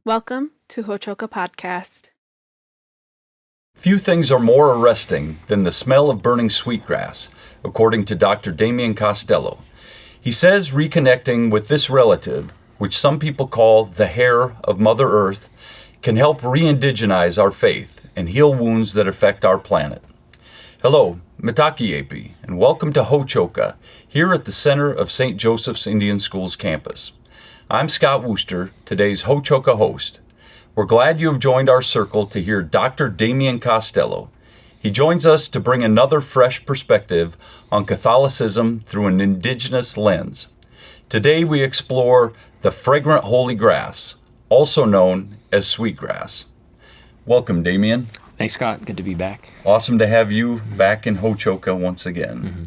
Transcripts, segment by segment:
Welcome to Hochoka Podcast. Few things are more arresting than the smell of burning sweetgrass, according to Dr. Damian Costello. He says reconnecting with this relative, which some people call the hair of Mother Earth, can help re-indigenize our faith and heal wounds that affect our planet. Hello, Mitakiepi, and welcome to Hochoka, here at the center of St. Joseph's Indian Schools campus. I'm Scott Wooster, today's Hochoka host. We're glad you have joined our circle to hear Dr. Damian Costello. He joins us to bring another fresh perspective on Catholicism through an indigenous lens. Today we explore the fragrant holy grass, also known as sweetgrass. Welcome, Damian. Thanks, Scott. Good to be back. Awesome to have you back in Hochoka once again. Mm-hmm.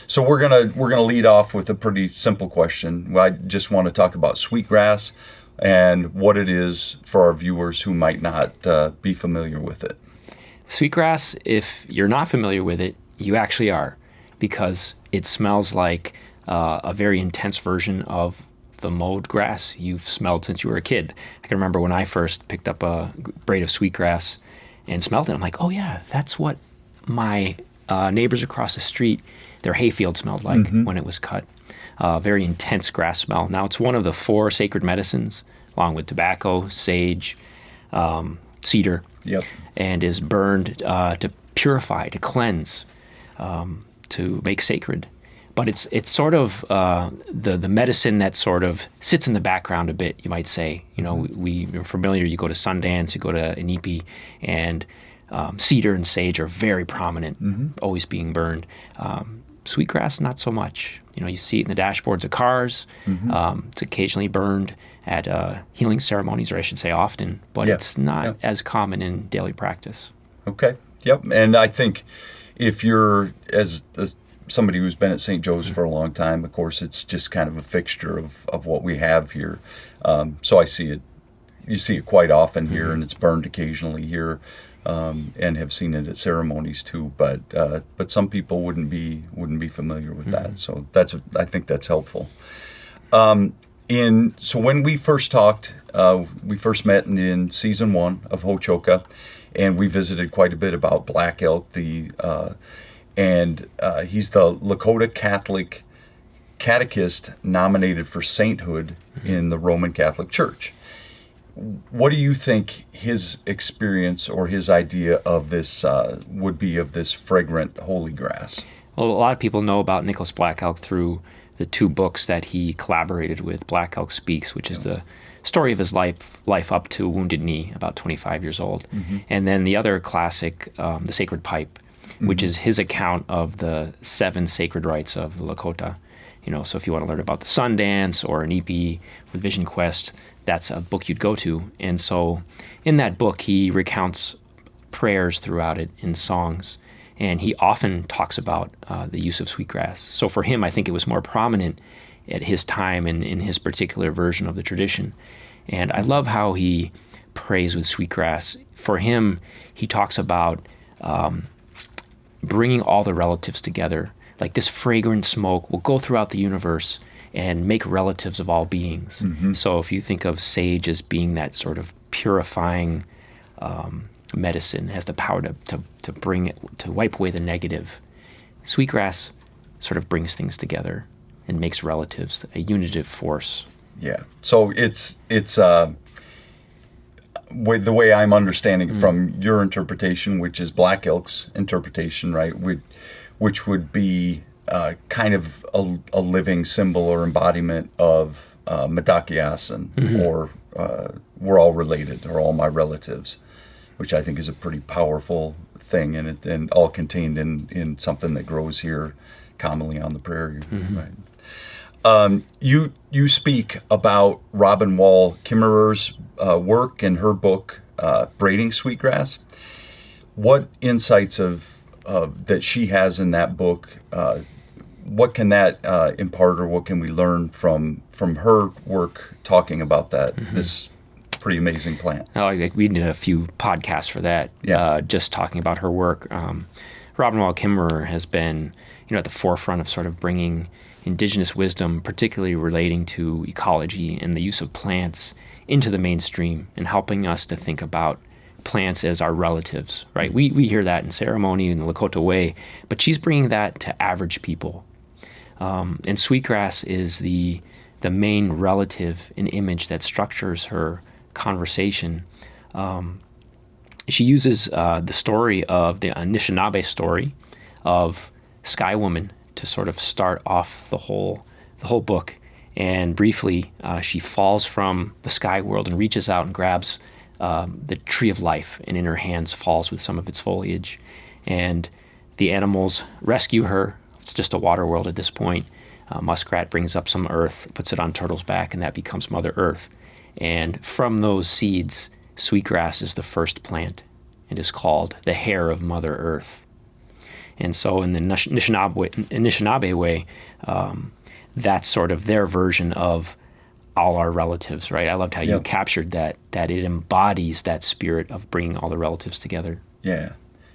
So we're gonna lead off with a pretty simple question. I just want to talk about sweetgrass and what it is for our viewers who might not be familiar with it. Sweetgrass, if you're not familiar with it, you actually are, because it smells like a very intense version of the mowed grass you've smelled since you were a kid. I can remember when I first picked up a braid of sweetgrass and smelled it. I'm like, oh yeah, that's what my neighbors across the street, their hayfield smelled like when it was cut. Very intense grass smell. Now, it's one of the 4 sacred medicines, along with tobacco, sage, cedar, and is burned to purify, to cleanse, to make sacred. But it's sort of the medicine that sort of sits in the background a bit, you might say. You know, we're familiar, you go to Sundance, you go to Inipi, and cedar and sage are very prominent, always being burned. Sweetgrass, not so much. You know, you see it in the dashboards of cars. It's occasionally burned at healing ceremonies, or I should say often, but it's not as common in daily practice. Okay. Yep. And I think if you're, as somebody who's been at St. Joe's for a long time, of course, it's just kind of a fixture of what we have here. So I see it. You see it quite often here, and it's burned occasionally here. And have seen it at ceremonies too, but some people wouldn't be familiar with that. So I think that's helpful. So when we first talked, we first met in season 1 of Hochoka, and we visited quite a bit about Black Elk. He's the Lakota Catholic catechist nominated for sainthood in the Roman Catholic Church. What do you think his experience or his idea of this would be of this fragrant holy grass? Well, a lot of people know about Nicholas Black Elk through the 2 books that he collaborated with, Black Elk Speaks, which is the story of his life up to Wounded Knee, about 25 years old. And then the other classic, The Sacred Pipe, which is his account of the 7 sacred rites of the Lakota. You know, so if you want to learn about the Sundance or an EP with Vision Quest, that's a book you'd go to. And so in that book, he recounts prayers throughout it in songs. And he often talks about the use of sweetgrass. So for him, I think it was more prominent at his time and in his particular version of the tradition. And I love how he prays with sweetgrass. For him, he talks about bringing all the relatives together. Like this fragrant smoke will go throughout the universe and make relatives of all beings. So if you think of sage as being that sort of purifying medicine, it has the power to bring it, to wipe away the negative. Sweetgrass sort of brings things together and makes relatives a unitive force. Yeah. So it's the way I'm understanding it from your interpretation, which is Black Elk's interpretation, right? Which would be kind of a living symbol or embodiment of Mitakiasan, or we're all related, or all my relatives, which I think is a pretty powerful thing, and all contained in something that grows here commonly on the prairie. Right? You speak about Robin Wall Kimmerer's work in her book, Braiding Sweetgrass. What insights that she has in that book, what can that impart, or what can we learn from her work talking about that, this pretty amazing plant? We did a few podcasts for that, just talking about her work. Robin Wall Kimmerer has been, at the forefront of sort of bringing indigenous wisdom, particularly relating to ecology and the use of plants into the mainstream and helping us to think about plants as our relatives, right? We hear that in ceremony in the Lakota way, but she's bringing that to average people. And sweetgrass is the main relative and image that structures her conversation. She uses the story of the Anishinaabe story of Sky Woman to sort of start off the whole book. And briefly, she falls from the sky world and reaches out and grabs the tree of life, and in her hands falls with some of its foliage. And the animals rescue her. It's just a water world at this point. Muskrat brings up some earth, puts it on Turtle's back, and that becomes Mother Earth. And from those seeds, sweetgrass is the first plant and is called the hair of Mother Earth. And so in the Anishinaabe way, that's sort of their version of all our relatives, right? I loved how you captured that it embodies that spirit of bringing all the relatives together. Yeah,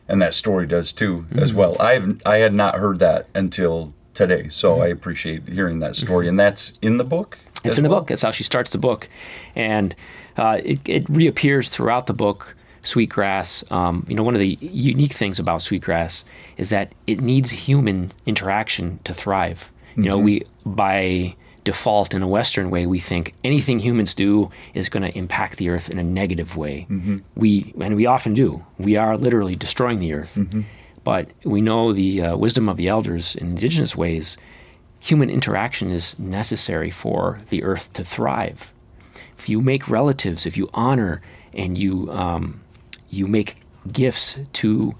and that story does too, as well. I had not heard that until today, so I appreciate hearing that story. And that's in the book? It's in the book. That's how she starts the book. And it reappears throughout the book, sweetgrass. One of the unique things about sweetgrass is that it needs human interaction to thrive. We, by default in a Western way, we think anything humans do is going to impact the earth in a negative way. We often do. We are literally destroying the earth. But we know the wisdom of the elders in indigenous ways. Human interaction is necessary for the earth to thrive. If you make relatives, if you honor and you make gifts to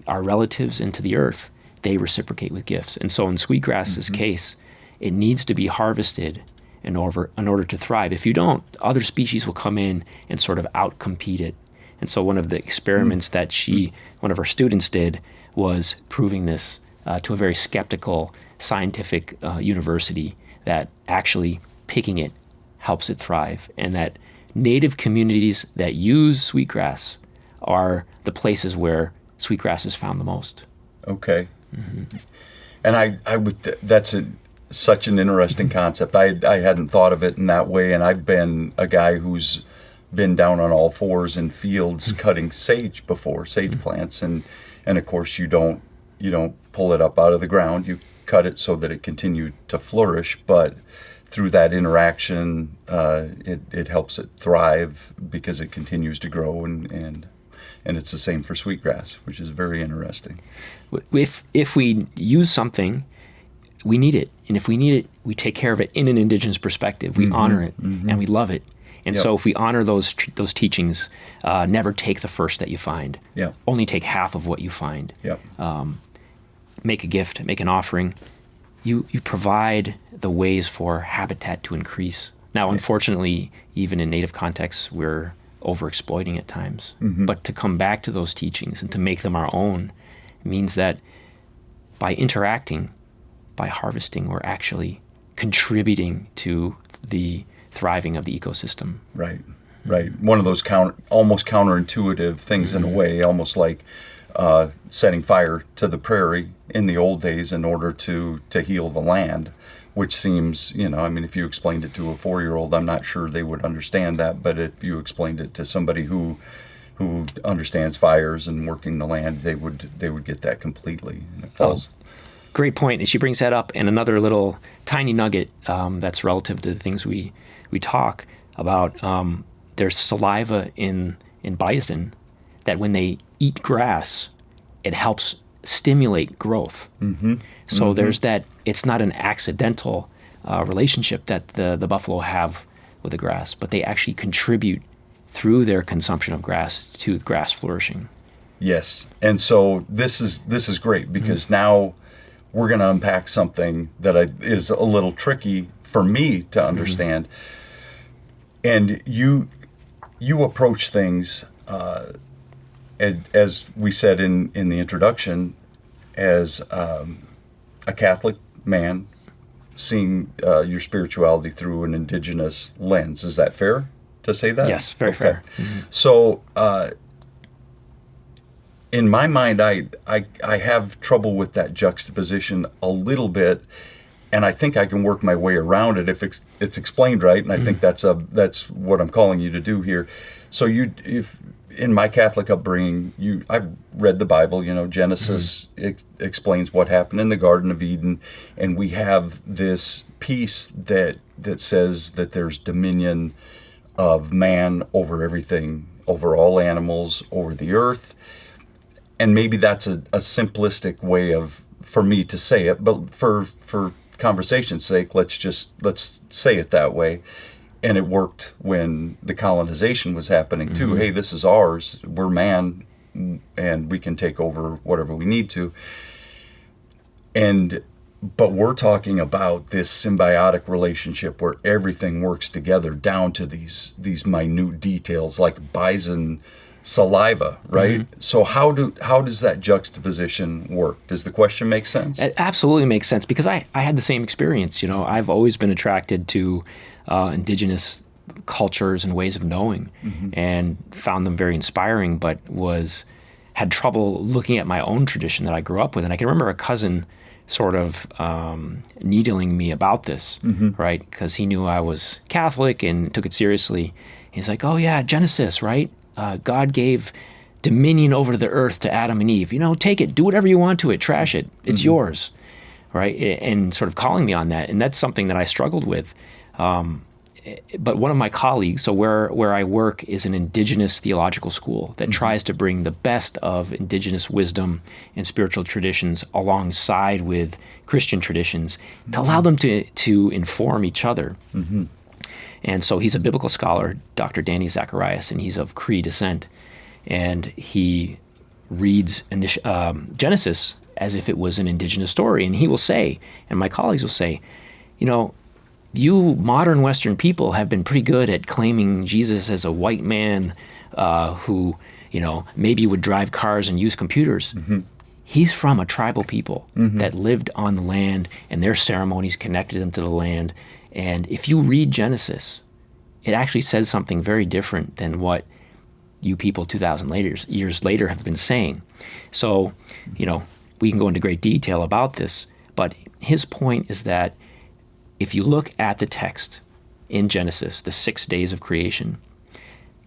our relatives and to the earth, they reciprocate with gifts. And so in sweetgrass's case, it needs to be harvested in order to thrive. If you don't, other species will come in and sort of outcompete it. And so one of the experiments that one of our students did was proving this to a very skeptical scientific university, that actually picking it helps it thrive, and that native communities that use sweetgrass are the places where sweetgrass is found the most. Okay. And I would that's such an interesting concept. I hadn't thought of it in that way, and I've been a guy who's been down on all fours in fields cutting sage before, sage plants, and of course you don't pull it up out of the ground. You cut it so that it continued to flourish, but through that interaction, it helps it thrive because it continues to grow, and it's the same for sweetgrass, which is very interesting. If we use something, we need it, and if we need it, we take care of it in an indigenous perspective. We honor it, and we love it. And so if we honor those teachings, never take the first that you find. Only take half of what you find. Make a gift, make an offering. You provide the ways for habitat to increase. Now, unfortunately, even in native contexts, we're overexploiting at times. But to come back to those teachings and to make them our own means that by interacting, by harvesting, we're actually contributing to the thriving of the ecosystem. Right. One of those almost counterintuitive things in a way, almost like setting fire to the prairie in the old days in order to heal the land, which seems, if you explained it to a 4-year-old, I'm not sure they would understand that, but if you explained it to somebody who understands fires and working the land, they would get that completely. And it falls. Great point. And she brings that up. And another little tiny nugget that's relative to the things we talk about. There's saliva in bison that when they eat grass, it helps stimulate growth. So there's that. It's not an accidental relationship that the buffalo have with the grass, but they actually contribute through their consumption of grass to grass flourishing. Yes, and so this is great because now we're going to unpack something that is a little tricky for me to understand. And you approach things, as we said in the introduction, as a Catholic man seeing your spirituality through an indigenous lens. Is that fair to say that? Yes, very fair. So in my mind, I have trouble with that juxtaposition a little bit, and I think I can work my way around it if it's explained right. And I think that's what I'm calling you to do here. So if in my Catholic upbringing, I've read the Bible. Genesis explains what happened in the Garden of Eden, and we have this piece that says that there's dominion of man over everything, over all animals, over the earth. And maybe that's a simplistic way for me to say it, but for conversation's sake, let's say it that way. And it worked when the colonization was happening too. Hey, this is ours. We're man, and we can take over whatever we need to. But we're talking about this symbiotic relationship where everything works together down to these minute details, like bison saliva, right? So how does that juxtaposition work? Does the question make sense? It absolutely makes sense, because I had the same experience. I've always been attracted to indigenous cultures and ways of knowing, and found them very inspiring, but had trouble looking at my own tradition that I grew up with. And I can remember a cousin sort of needling me about this, right? Because he knew I was Catholic and took it seriously. He's like, "Oh yeah, Genesis, right? God gave dominion over the earth to Adam and Eve. Take it, do whatever you want to it, trash it. It's yours," right? And sort of calling me on that. And that's something that I struggled with. But one of my colleagues, so where I work is an indigenous theological school that tries to bring the best of indigenous wisdom and spiritual traditions alongside with Christian traditions to allow them to inform each other. And so he's a biblical scholar, Dr. Danny Zacharias, and he's of Cree descent. And he reads Genesis as if it was an indigenous story. And he will say, and my colleagues will say, you modern Western people have been pretty good at claiming Jesus as a white man who, maybe would drive cars and use computers. He's from a tribal people that lived on the land, and their ceremonies connected them to the land. And if you read Genesis, it actually says something very different than what you people 2,000 years later have been saying. So, we can go into great detail about this, but his point is that if you look at the text in Genesis, the 6 days of creation,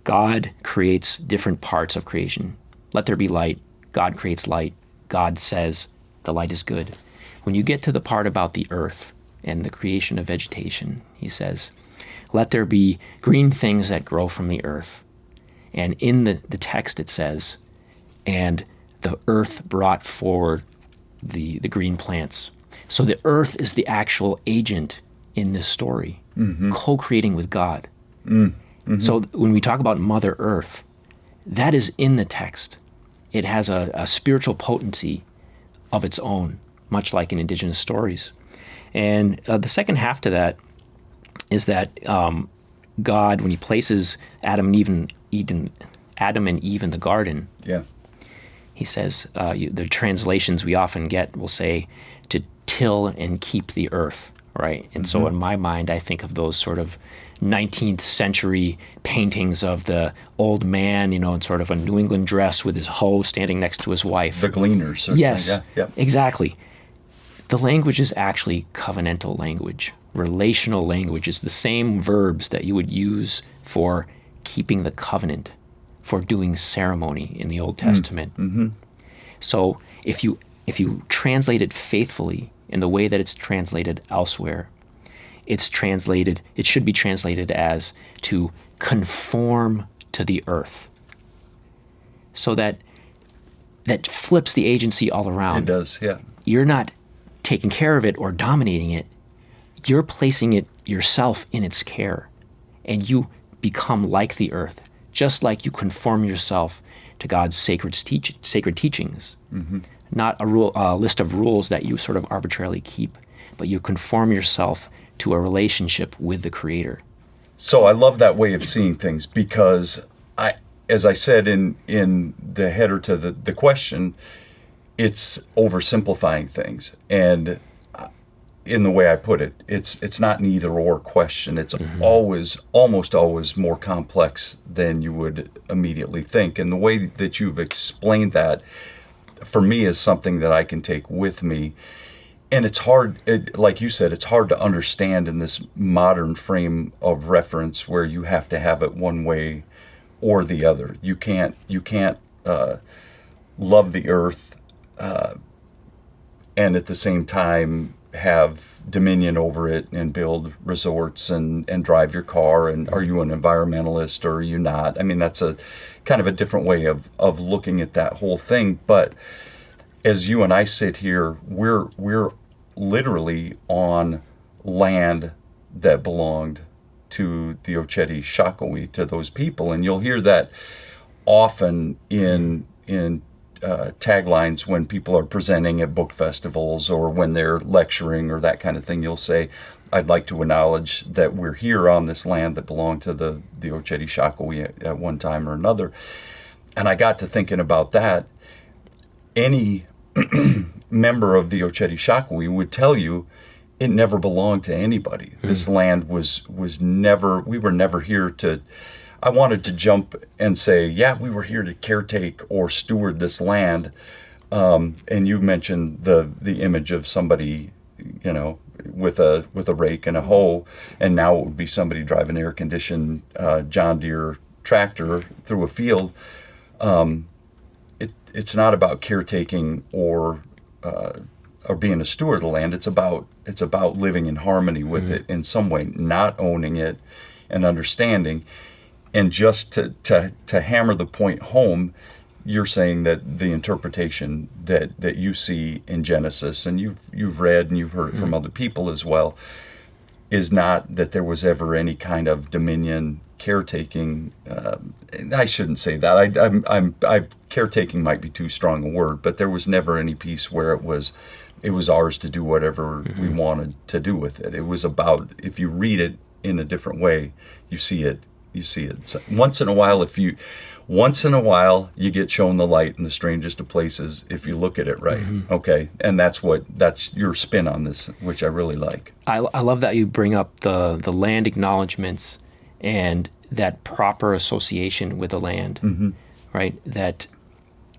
God creates different parts of creation. Let there be light. God creates light. God says the light is good. When you get to the part about the earth and the creation of vegetation, he says, let there be green things that grow from the earth. And in the text it says, and the earth brought forward the green plants. So the earth is the actual agent in this story, co-creating with God. So when we talk about Mother Earth, that is in the text. It has a spiritual potency of its own, much like in indigenous stories. And the second half to that is that God, when he places Adam and Eve in the garden, he says, the translations we often get will say to till and keep the earth, right? And so in my mind, I think of those sort of 19th century paintings of the old man, in sort of a New England dress with his hoe standing next to his wife. The gleaners. Yes, exactly. The language is actually covenantal language. Relational language is the same verbs that you would use for keeping the covenant, for doing ceremony in the Old Testament. So if you translate it faithfully in the way that it's translated elsewhere, it should be translated as to conform to the earth. So that flips the agency all around. It does, yeah. You're not taking care of it or dominating it. You're placing it yourself in its care, and you become like the earth, just like you conform yourself to God's sacred teachings. Not a list of rules that you sort of arbitrarily keep, but you conform yourself to a relationship with the Creator. So I love that way of seeing things, because as I said in the header to the question, it's oversimplifying things. And in the way I put it, it's not an either or question. It's almost always more complex than you would immediately think. And the way that you've explained that, for me, is something that I can take with me. and it's hard, like you said, it's hard to understand in this modern frame of reference where you have to have it one way or the other. You can't love the earth and at the same time have dominion over it and build resorts and drive your car. And are you an environmentalist or are you not? I mean, that's a kind of a different way of looking at that whole thing. But as you and I sit here, we're literally on land that belonged to the Oceti Sakowin, to those people. And you'll hear that often in taglines when people are presenting at book festivals or when they're lecturing or that kind of thing. You'll say, I'd like to acknowledge that we're here on this land that belonged to the Oceti Sakowin at one time or another. And I got to thinking about that. Any member of the Oceti Sakowin would tell you it never belonged to anybody. This land was never, we were never here to, I wanted to jump and say, yeah, we were here to caretake or steward this land. And you mentioned the image of somebody, with a rake and a hoe, and now it would be somebody driving an air-conditioned John Deere tractor through a field. It's not about caretaking or being a steward of the land. It's about living in harmony with it in some way, not owning it and understanding. And just to hammer the point home, you're saying that the interpretation that you see in Genesis, and you've read and you've heard it from other people as well, is not that there was ever any kind of dominion, caretaking. I shouldn't say that. Caretaking might be too strong a word, but there was never any piece where it was ours to do whatever we wanted to do with it. It was about, if you read it in a different way, you see it. So once in a while you get shown the light in the strangest of places if you look at it right. Okay, and that's your spin on this, which I really like. I love that you bring up the land acknowledgments and that proper association with the land, right? That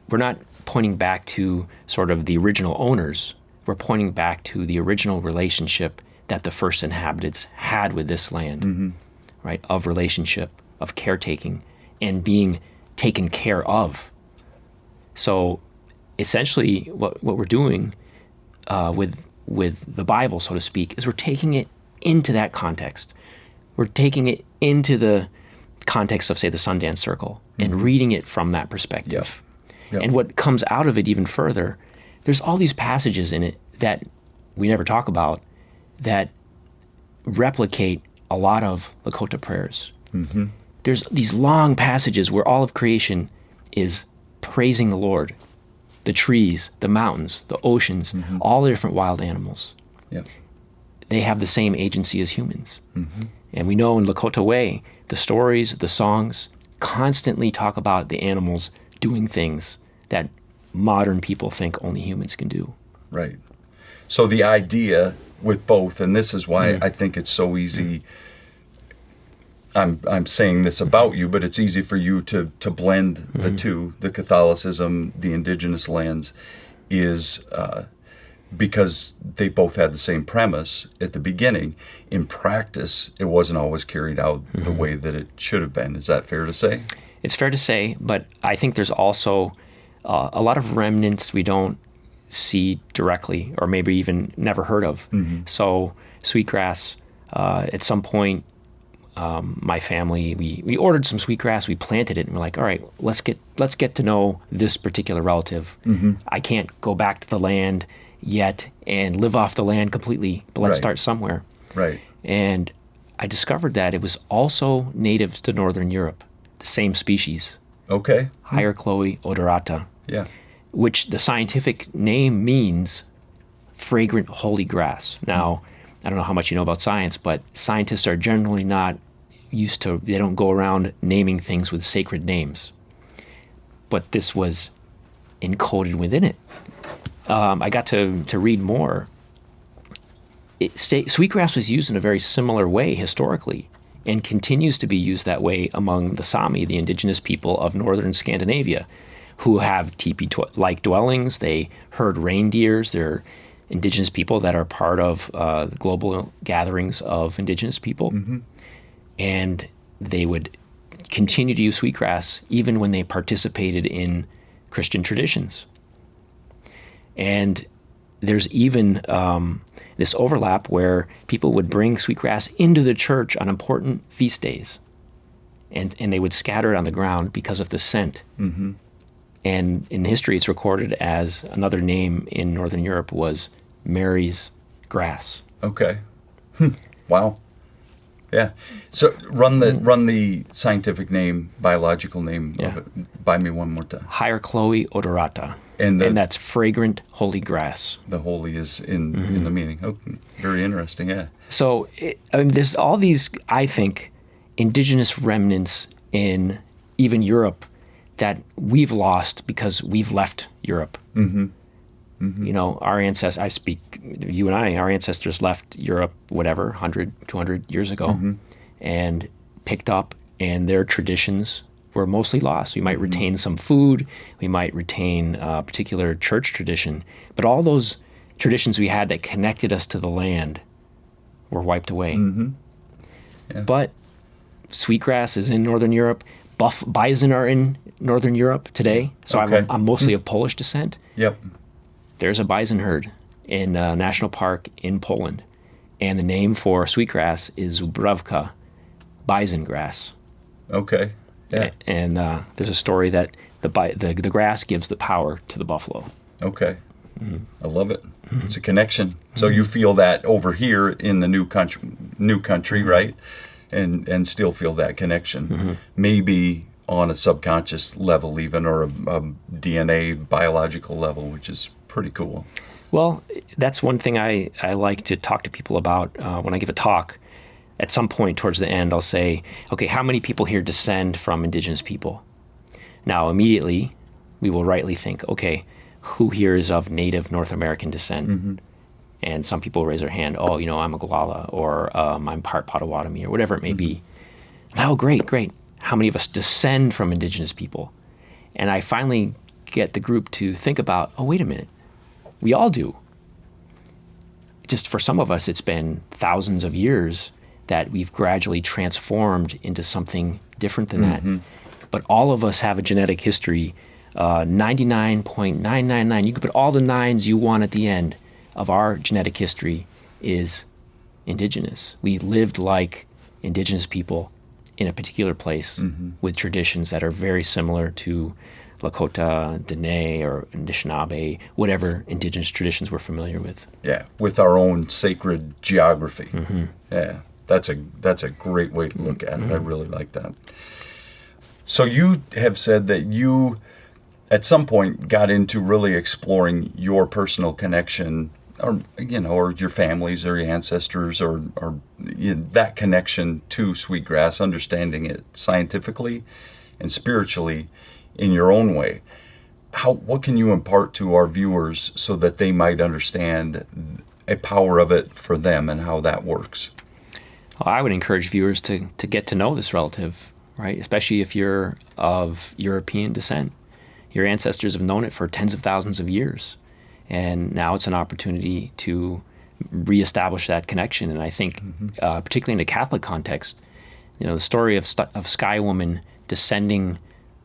we're not pointing back to sort of the original owners. We're pointing back to the original relationship that the first inhabitants had with this land, right? Of relationship, of caretaking, and being taken care of. So essentially what we're doing with the Bible, so to speak, is we're taking it into that context. We're taking it into the context of, say, the Sundance Circle and reading it from that perspective. Yep. And what comes out of it even further, there's all these passages in it that we never talk about that replicate a lot of Lakota prayers. There's these long passages where all of creation is praising the Lord. The trees, the mountains, the oceans, all the different wild animals. Yep. They have the same agency as humans. And we know in Lakota way, the stories, the songs constantly talk about the animals doing things that modern people think only humans can do. Right. So the idea with both, and this is why I think it's so easy, I'm saying this about you, but it's easy for you to blend the two, the Catholicism, the indigenous lands, is because they both had the same premise at the beginning. In practice, it wasn't always carried out the way that it should have been. Is that fair to say? It's fair to say, but I think there's also a lot of remnants we don't see directly, or maybe even never heard of. So sweetgrass, at some point, my family, we ordered some sweetgrass, we planted it, and we're like, all right, let's get to know this particular relative. I can't go back to the land yet and live off the land completely, but let's start somewhere. Right. And I discovered that it was also natives to Northern Europe, the same species. Okay. Hierocloe odorata. Yeah. Which the scientific name means fragrant holy grass. Now, I don't know how much you know about science, but scientists are generally not used to, they don't go around naming things with sacred names. But this was encoded within it. I got to read more. Sweetgrass was used in a very similar way historically and continues to be used that way among the Sami, the indigenous people of northern Scandinavia, who have teepee-like dwellings. They herd reindeers. indigenous people that are part of the global gatherings of indigenous people. And they would continue to use sweetgrass even when they participated in Christian traditions. And there's even this overlap where people would bring sweetgrass into the church on important feast days. And they would scatter it on the ground because of the scent. And in history, it's recorded as another name in Northern Europe was Mary's grass. Okay. Wow. Yeah. So run the scientific name, biological name of it by me one more time. Hierchloe odorata. And that's fragrant holy grass. The holy is in the meaning. Oh, very interesting, yeah. So there's all these, I think, indigenous remnants in even Europe that we've lost because we've left Europe. You know, our ancestors, our ancestors left Europe, whatever, 100, 200 years ago, and picked up, and their traditions were mostly lost. We might retain some food, we might retain a particular church tradition, but all those traditions we had that connected us to the land were wiped away. Yeah. But sweetgrass is in Northern Europe. Bison are in Northern Europe today. So Okay. I'm mostly of Polish descent. Yep. There's a bison herd in a national park in Poland. And the name for sweetgrass is Zubrowka, bison grass. Okay. Yeah. And there's a story that the grass gives the power to the buffalo. Okay. I love it. It's a connection. So you feel that over here in the new country, right? And still feel that connection. Maybe on a subconscious level even, or a DNA biological level, which is pretty cool. Well, that's one thing I like to talk to people about when I give a talk. At some point towards the end, I'll say, okay, how many people here descend from indigenous people? Now, immediately, we will rightly think, okay, who here is of native North American descent? And some people raise their hand, oh, you know, I'm a Guala, or I'm part Potawatomi, or whatever it may be. Oh, great. How many of us descend from indigenous people? And I finally get the group to think about, oh, wait a minute. We all do. Just for some of us, it's been thousands of years that we've gradually transformed into something different than that. But all of us have a genetic history, 99.999. You could put all the nines you want at the end of our genetic history is indigenous. We lived like indigenous people in a particular place with traditions that are very similar to Lakota, Dene, or Anishinaabe, whatever indigenous traditions we're familiar with. Yeah, with our own sacred geography. Yeah, that's a great way to look at it. I really like that. So you have said that you, at some point, got into really exploring your personal connection, or or your families, or your ancestors, or that connection to sweetgrass, understanding it scientifically and spiritually in your own way. What can you impart to our viewers so that they might understand a power of it for them and how that works? Well, I would encourage viewers to get to know this relative, right? Especially if you're of European descent. Your ancestors have known it for tens of thousands of years. And now it's an opportunity to reestablish that connection. And I think, particularly in a Catholic context, the story of Sky Woman descending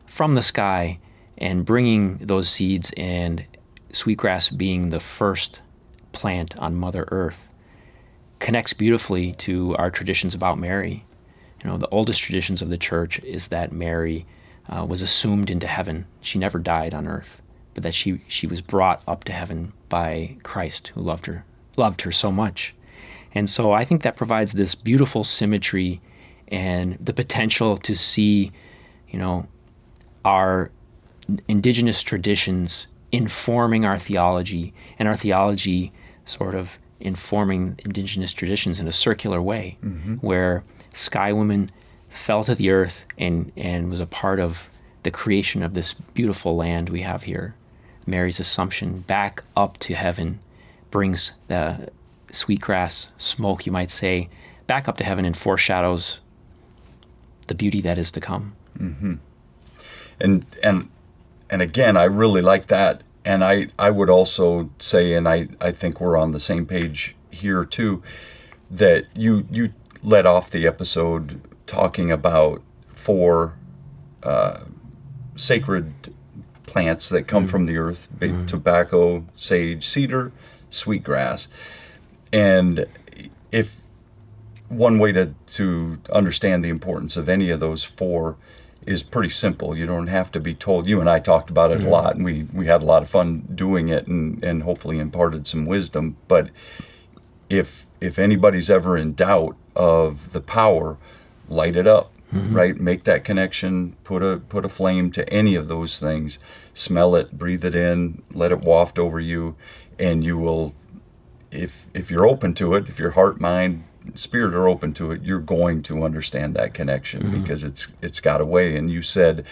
from the sky and bringing those seeds, and sweetgrass being the first plant on Mother Earth, connects beautifully to our traditions about Mary. The oldest traditions of the church is that Mary was assumed into heaven. She never died on earth, but that she was brought up to heaven by Christ, who loved her so much. And so I think that provides this beautiful symmetry and the potential to see, our indigenous traditions informing our theology, and our theology sort of informing indigenous traditions in a circular way, where Sky Woman fell to the earth and was a part of the creation of this beautiful land we have here. Mary's assumption back up to heaven brings the sweetgrass smoke, you might say, back up to heaven, and foreshadows the beauty that is to come. And again, I really like that And I would also say, and I think we're on the same page here too, that you led off the episode talking about 4 sacred plants that come from the earth: tobacco, sage, cedar, sweetgrass. And if one way to understand the importance of any of those 4 is pretty simple. You don't have to be told. You and I talked about it a lot, and we had a lot of fun doing it, and hopefully imparted some wisdom. But if anybody's ever in doubt of the power, light it up, right? Make that connection, put a flame to any of those things, smell it, breathe it in, let it waft over you, and you will, if you're open to it, if your heart, mind, spirit are open to it, you're going to understand that connection, because it's got a way. And you said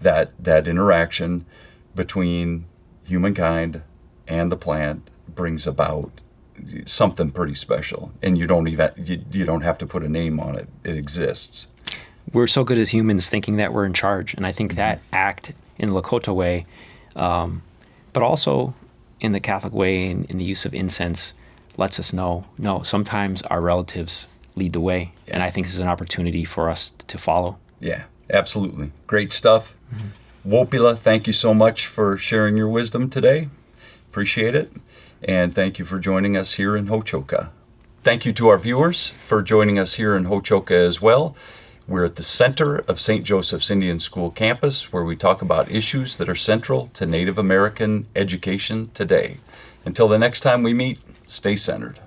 that interaction between humankind and the plant brings about something pretty special, and you don't have to put a name on it. It exists. We're so good as humans thinking that we're in charge, and I think that act in the Lakota way, but also in the Catholic way, in the use of incense, lets us know, no, sometimes our relatives lead the way. Yeah. And I think this is an opportunity for us to follow. Yeah, absolutely. Great stuff. Wopila, thank you so much for sharing your wisdom today. Appreciate it. And thank you for joining us here in Hochoka. Thank you to our viewers for joining us here in Hochoka as well. We're at the center of St. Joseph's Indian School campus, where we talk about issues that are central to Native American education today. Until the next time we meet, stay centered.